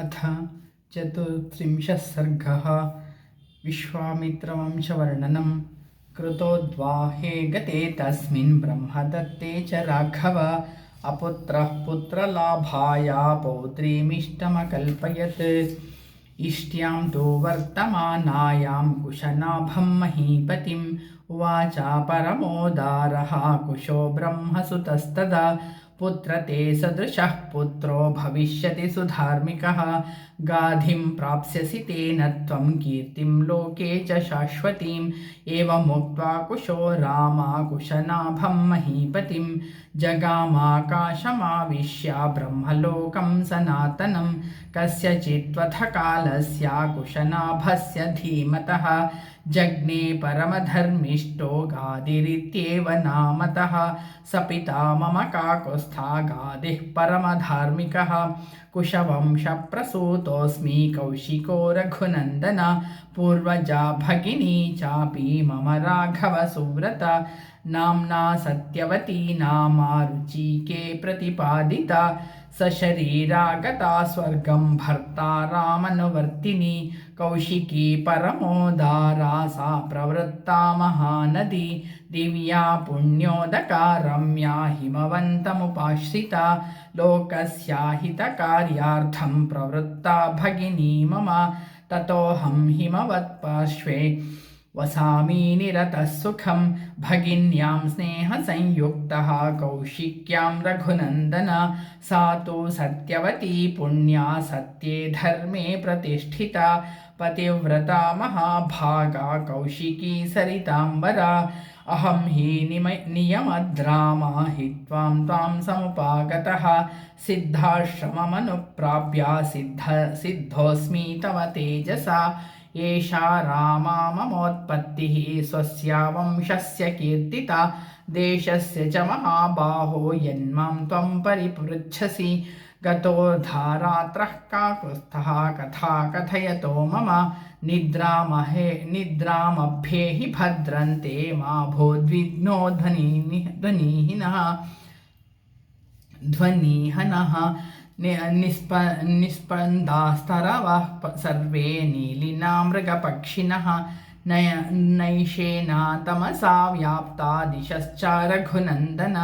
अथ चतुस्त्रिंशः सर्गः। विश्वामित्रवंशवर्णनं। कृतोद्वाहे गते तस्मिन् ब्रह्मदत्ते च राघव अपुत्रः पुत्रलाभाय पौत्रीमिष्टमकल्पयत्। इष्ट्यां तु वर्तमानायां कुशनाभं महीपतिम् उवाच परमोदारः कुशो ब्रह्मसुतस्तदा पुत्र ते सदृशः पुत्रो भविष्यति सुधार्मिकः गाधिं प्राप्स्यसि तेन त्वं कीर्तिं लोके च शाश्वतीम् एवमुक्त्वा कुशो रामाकुशनाभं महीपतिं जगामाकाशमाविश्य ब्रह्मलोकं सनातनं कस्यचित्त्वथ कालस्य कुशनाभस्य धीमतः जज्ञे परमधर्मिष्ठो गादिरित्येव नामतः स पिता मम काकुत्स्थः गादिः परमधार्मिकः कुशवंशप्रसूतोऽस्मि कौशिको रघुनन्दन पूर्वजा भगिनी चापि मम राघवसुव्रता नाम्ना सत्यवती नामा रुचिके प्रतिपादिता सशरीरागता स्वर्गं भर्ता रामनुवर्तिनी कौशिकी परमोदारा सा प्रवृत्ता महानदी दिव्या पुण्योदका रम्या हिमवन्तमुपाश्रिता लोकस्याहितकार्यार्थं प्रवृत्ता भगिनी मम ततोऽहं हिमवत्पार्श्वे वसामि निरतः सुखं भगिन्यां स्नेहसंयुक्तः कौशिक्यां रघुनन्दन सा तु सत्यवती पुण्या सत्ये धर्मे प्रतिष्ठिता पतिव्रता महाभागा कौशिकी सरिताम्बरा अहं हि नियमद्रामा हित्वां त्वां समुपागतः सिद्धाश्रममनुप्राप्य सिद्धोऽस्मि तव तेजसा एषा रामा ममोत्पत्तिः स्वस्य वंशस्य कीर्तिता देशस्य च महाबाहो यन्मां त्वं परिपृच्छसि गतोऽर्धरात्रः काकुत्स्थः कथा कथयतो मम निद्रामभ्येहि भद्रन्ते मा भूद्विघ्नो ध्वनिहनः निस्पन्दास्तरवः सर्वे नीलिना मृगपक्षिणः नैषेना तमसा व्याप्ता दिशश्च रघुनन्दन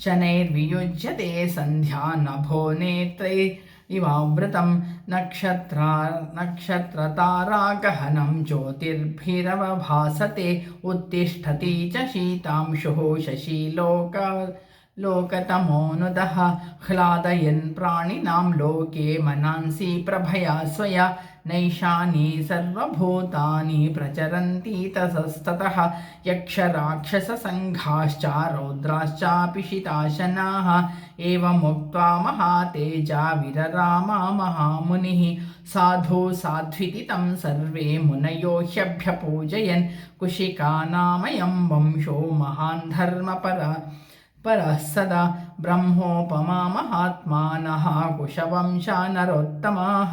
शनैर्वियुज्यते सन्ध्या नभो नेत्रैरिवावृतं नक्षत्रतारागहनं ज्योतिर्भिरवभासते उत्तिष्ठति च शीतांशुः लोकतमोनुदः ह्लादयन् प्राणिनां लोके मनांसि प्रभया स्वया नैषानि सर्वभूतानि प्रचरन्ति ततस्ततः यक्षराक्षससङ्घाश्च रौद्राश्चापि शिताशनाः एवमुक्त्वा महातेजा विररामा महामुनिः साधु साध्विति तं सर्वे मुनयो ह्यभ्यपूजयन् कुशिकानामयं वंशो महान् धर्मपरः सदा ब्रह्मोपमा महात्मानः कुशवंशा नरोत्तमाः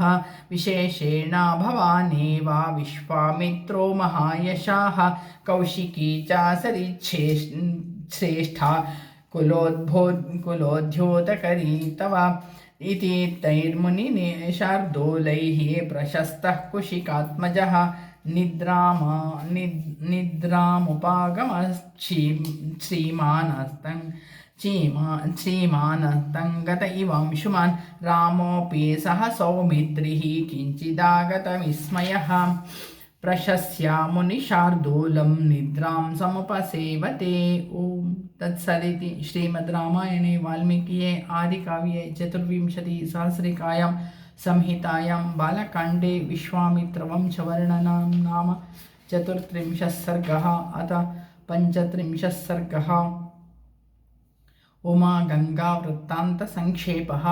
विशेषेण भवानेव विश्वामित्रो महायशाः कौशिकी च सरिच्छ्रेष्ठा कुलोद्योतकरी तव इति तैर्मुनिशार्दूलैः प्रशस्तः कुशिकात्मजः श्रीमानस्तङ्गत इवांशुमान् रामोऽपि सह सौमित्रिः किञ्चिदागतविस्मयः प्रशस्य मुनिशार्दूलं निद्रां समुपसेवते। ॐ तत्सदिति श्रीमद् रामायणे वाल्मीकिये आदिकाव्ये चतुर्विंशतिसहस्रिकायां संहितायां बालकाण्डे विश्वामित्रवंशवर्णनं नाम चतुस्त्रिंशः सर्गः। अथ पञ्चत्रिंशः सर्गः। उमागङ्गावृत्तान्तसङ्क्षेपः।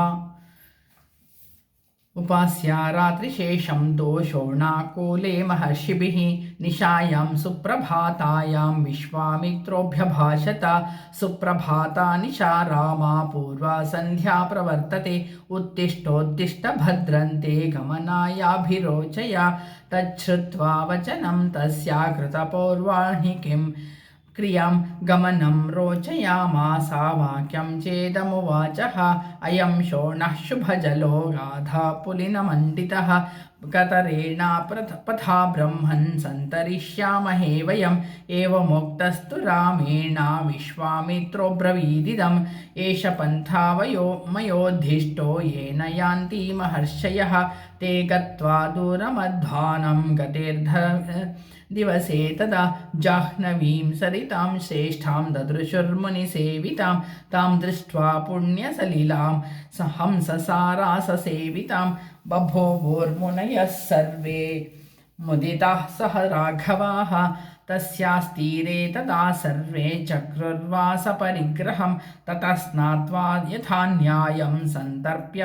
उपास्या रात्रिशेषं दोषोणाकूले महर्षिभिः निशायां सुप्रभातायां विश्वामित्रोऽभ्यभाषत सुप्रभाता निशा रामा पूर्वा सन्ध्या प्रवर्तते उत्तिष्ठोत्तिष्ठ भद्रन्ते गमनायाभिरोचया तच्छ्रुत्वा वचनं तस्या कृतपूर्वाणि किं क्रियां गमनं रोचयामासा वाक्यं चेदमुवाचः अयं शोणः शुभजलो गाधा पुलिनमण्डितः कतरेणा पथा ब्रह्मन् सन्तरिष्यामहे वयम् एवमुक्तस्तु रामेण विश्वामित्रोऽब्रवीदिदम् एष पन्था मयोद्धिष्टो येन यान्ति महर्षयः ते गत्वा दूरमध्वानं दिवसे तदा जाह्नवीं सरितां श्रेष्ठां ददृशुर्मुनिसेवितां तां दृष्ट्वा पुण्यसलिलां हंससाराससेवितां बभूवुर्मुनयः सर्वे मुदिताः सह राघवाः तस्यास्तीरे तदा सर्वे चक्रुर्वासपरिग्रहं ततः स्नात्वा यथा न्यायं सन्तर्प्य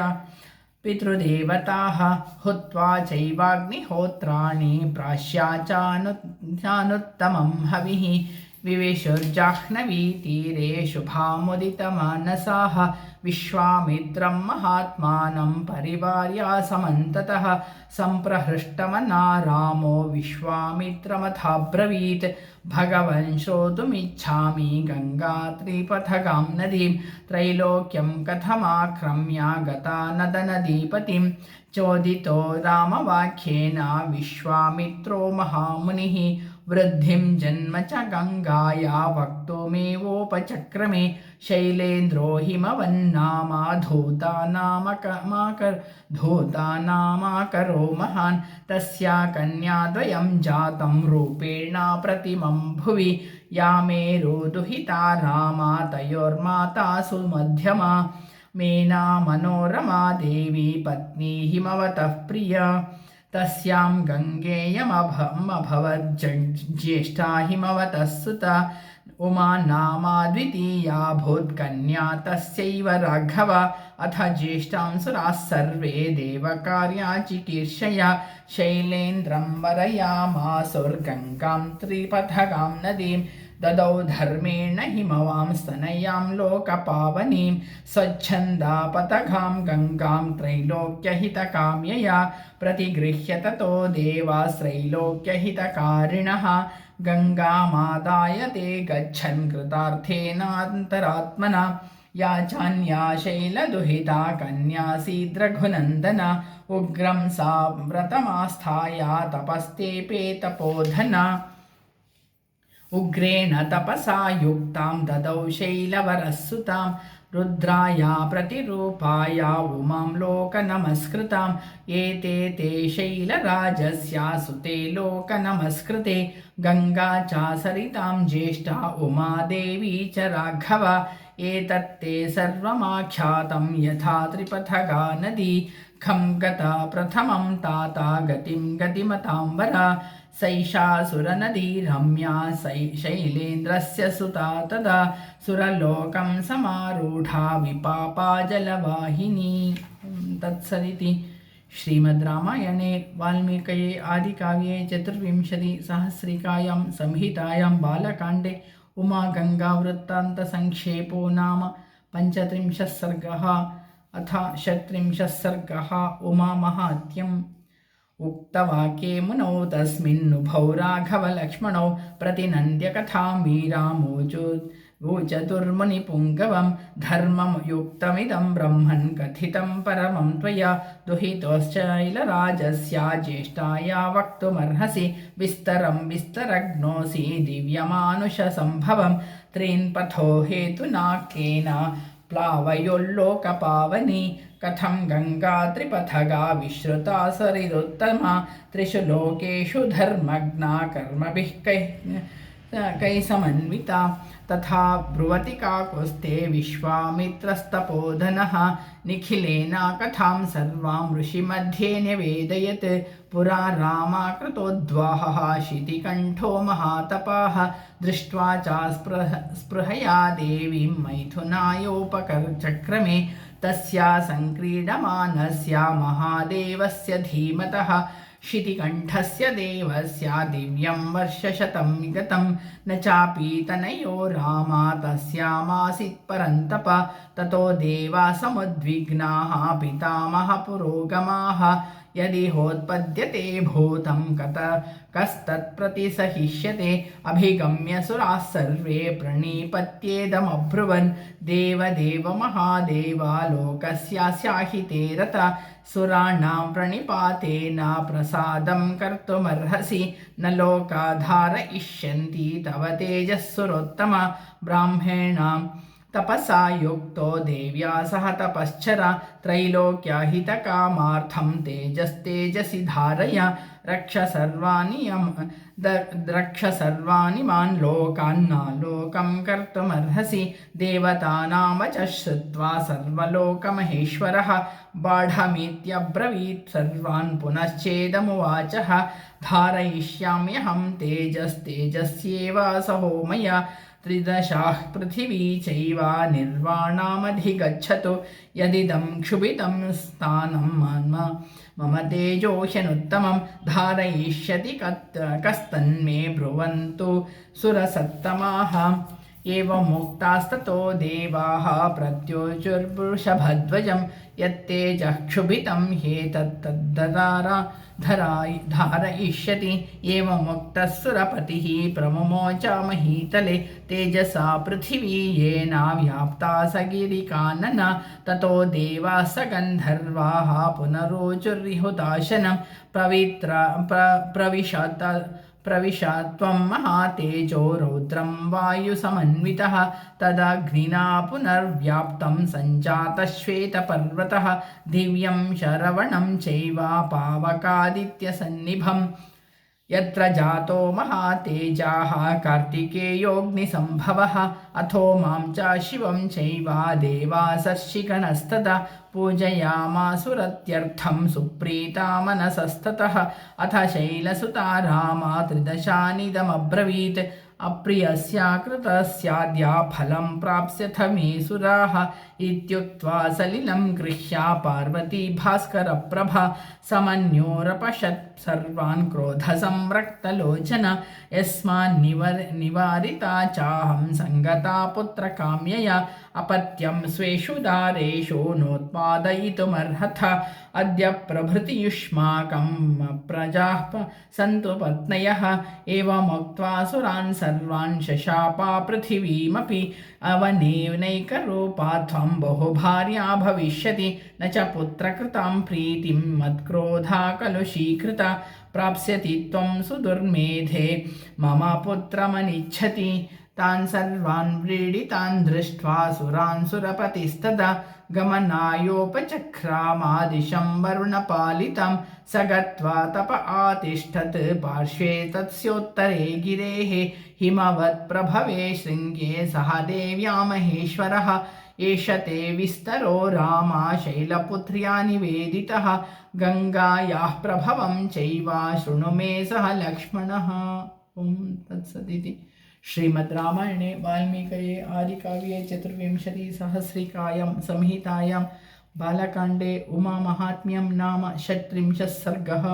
पितृदेवताः हुत्वा चैवाग्निहोत्राणि प्राश्याचानुत्तमं हविः विविशुर्जाह्नवीतीरे शुभामुदितमानसाः विश्वामित्रं महात्मानं परिवार्या समन्ततः सम्प्रहृष्टमना रामो विश्वामित्रमथाब्रवीत् भगवन् श्रोतुमिच्छामि गङ्गात्रिपथगां नदीं त्रैलोक्यं कथमाक्रम्य गता नदनदीपतिं चोदितो रामवाक्येन विश्वामित्रो महामुनिः वृद्धिं जन्म च गङ्गाया वक्तुमेवोपचक्रमे शैलेन्द्रो हिमवन्नामा धूतानामाकरो महान् तस्या कन्याद्वयं जातं रूपेण प्रतिमं भुवि या मेरुदुहिता रामा तयोर्माता सुमध्यमा मेना मनोरमा देवी पत्नी हिमवतः प्रिया तस्यां गङ्गेयमभवज्ज्येष्ठा हिमवतः सुता उमा नामा द्वितीया भूत्कन्या तस्यैव राघव अथ ज्येष्ठां सुराः सर्वे देवकार्या चिकीर्षया शैलेन्द्रं वरयामासुर्गङ्गां त्रिपथगां नदीं ददौ धर्मेण हिमवां स्तनयां लोकपावनीं स्वच्छन्दा पथगां गङ्गां त्रैलोक्यहितकाम्यया प्रतिगृह्य ततो देवास्त्रैलोक्यहितकारिणः गङ्गामादाय ते गच्छन् कृतार्थेनान्तरात्मना या चान्या शैलदुहिता कन्यासीद्रघुनन्दना उग्रं सा व्रतमास्थाया तपस्तेपेतपोधना उग्रेण तपसा युक्तां ददौ शैलवरस्सुतां रुद्राया प्रतिरूपाया उमां लोकनमस्कृतां एते ते शैलराजस्या सुते लोकनमस्कृते गङ्गा च सरितां ज्येष्ठा उमादेवी च राघव एतत्ते सर्वमाख्यातं यथा त्रिपथगा नदी खं गता प्रथमं ताता गतिं गतिमताम्बरा सैषा सुरनदी रम्या शैलेन्द्रस्य सुता तदा सुरलोकं समारूढा विपापा जलवाहिनी तत्सदिति श्रीमद्रामायणे वाल्मीकये आदिकाव्ये चतुर्विंशतिसहस्रिकायां संहितायां बालकाण्डे उमागङ्गावृत्तान्तसङ्क्षेपो नाम 35 सर्गः अथ 36 सर्गः उमामाहात्म्यम् उक्तवाक्ये मुनौ तस्मिन्नुभौ राघवलक्ष्मणौ प्रतिनन्द्य कथां वीरामोचतुर्मुनिपुङ्गवं धर्मयुक्तमिदं ब्रह्मन् कथितं परमं त्वया दुहितोश्चैलराजस्य ज्येष्ठाया वक्तुमर्हसि विस्तरं विस्तरग्नोऽसि दिव्यमानुषसम्भवं त्रीन्पथो हेतुनाकेन प्लावयोल्लोकपावनी कथं गङ्गा त्रिपथगा विश्रुता सरिदुत्तमा त्रिषु लोकेषु धर्मज्ञा कर्मभिः कैः समन्विता तथा ब्रुवति काकुस्ते विश्वामित्रस्तपोधनः निखिलेन कथां सर्वां ऋषिमध्ये न्यवेदयत् पुरा रामाकृतोद्वाहः शितिकण्ठो महातपाः दृष्ट्वा च स्पृहया देवीं मैथुनायोपचक्रमे तस्या सङ्क्रीडमानस्य महादेवस्य धीमतः शितिकण्ठस्य देवस्य दिव्यं वर्षशतं गतं न चापि तनयो रामा तस्यामासीत् परन्तप ततो देवा समुद्विग्नाः पितामहपुरोगमाः यदि होत्पद्यते भूतं कस्तत्प्रतिसहिष्यते अभिगम्य सुराः सर्वे प्रणिपत्येदमब्रुवन् देवदेव महादेवा लोकस्यास्याहिते रता सुराणां प्रणिपातेन प्रसादं कर्तुमर्हसि न लोका धारयिष्यन्ति तव तेजःसुरोत्तम ब्राह्मणां तपसा युक्तो देव्या सह तपश्चर त्रैलोक्यहितकामार्थं तेजस्तेजसि धारय रक्ष सर्वाणि मान् लोकान्नालोकं कर्तुमर्हसि देवतानां च श्रुत्वा सर्वलोकमहेश्वरः बाढमित्यब्रवीत् सर्वान् पुनश्चेदमुवाचः धारयिष्याम्यहं तेजस्तेजस्येव सहोमय त्रिदशाः पृथिवी चैव निर्वाणामधिगच्छतु यदिदं क्षुभितं स्थानं मम तेजोह्यनुत्तमं धारयिष्यति कस्तन्मे ब्रुवन्तु सुरसत्तमाः एवमुक्तास्ततो देवाः प्रत्योचुर्वृषभध्वजं यत्तेजः क्षुभितं धारयिष्यति एवमुक्तः सुरपतिः प्रमुमोच महीतले तेजसा पृथिवी येन व्याप्ता सगिरिकानन ततो देवाः स गन्धर्वाः पुनरोचुर्हुताशनं प्रविशा त्वं महातेजो रौद्रं वायुसमन्वितः तदग्निना पुनर्व्याप्तं सञ्जातश्वेतपर्वतः दिव्यं शरवणं चैव पावकादित्यसन्निभम् यत्र जातो महातेजाः कार्तिकेयोऽग्निसम्भवः अथो मां च शिवं चैव देवासर्षिगणस्तदा पूजयामासुरत्यर्थं सुप्रीता मनसस्ततः अथ शैलसुता रामा त्रिदशानिदमब्रवीत् अप्रियस्य कृतस्याद्या फलं प्राप्स्यथ मे सुराः इत्युक्त्वा सलिलं गृह्य पार्वती भास्करप्रभा समन्योरपशत् सर्वान् क्रोधसंरक्तलोचन यस्मान्निवारिता चाहं सङ्गता पुत्रकाम्यया अपत्यं स्वेषु दारेषु नोत्पादयितुमर्हथ अद्य प्रभृति युष्माकं प्रजाः सन्तु पत्नयः एवमुक्त्वा सुरान् सर्वान् शशापा पृथिवीमपि अवनेनैकरूपा त्वं बहुभार्या भविष्यति न च पुत्रकृतां प्रीतिं मत्क्रोधा कलुषीकृता प्राप्स्यति त्वं सुदुर्मेधे मम पुत्रमनिच्छति तान् सर्वान् व्रीडितान् दृष्ट्वा सुरान् सुरपतिस्तदा गमनायोपचक्रामादिशं वरुणपालितं स गत्वा तप आतिष्ठत् पार्श्वे तस्योत्तरे गिरेः हिमवत्प्रभवे शृङ्गे सह देव्या महेश्वरः एष ते विस्तरो रामा शैलपुत्र्या निवेदितः गङ्गायाः प्रभवं चैव शृणु मे सह लक्ष्मणः। ॐ तत्सदिति श्रीमद् रामायणे वाल्मीकये आदिकाव्ये चतुर्विंशतिसहस्रिकायां संहितायां बालकाण्डे उमामाहात्म्यं नाम 36 सर्गः।